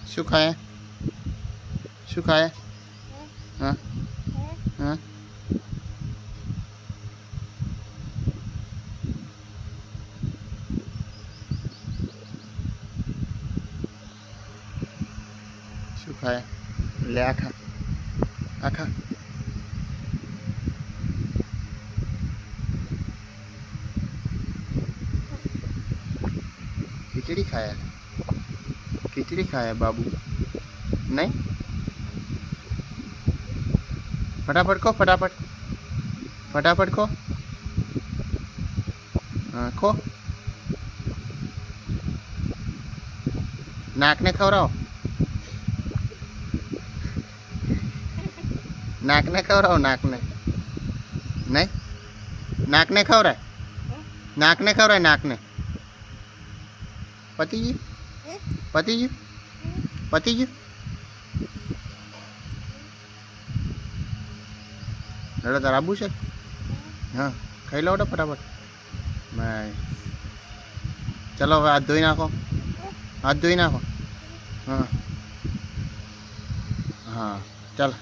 શું ખાય શું ખાય હા હા શું ખાય લે આખા આખા खिचड़ी खाया बाबू नहीं फटाफट खो फटाफट फटाफट खो हाँ खो नाक ने खवराओ नाक ने खवराओ नाक ने नहीं नाक ने खवराय नाक ने खवराय नाक ने पति जी पति जी पति जी दादा तारा आबू है हाँ खाई लो फटाफट मैं चलो હવે હાથ ધોઈ નાખો હાથ ધોઈ નાખો हाँ हाँ चल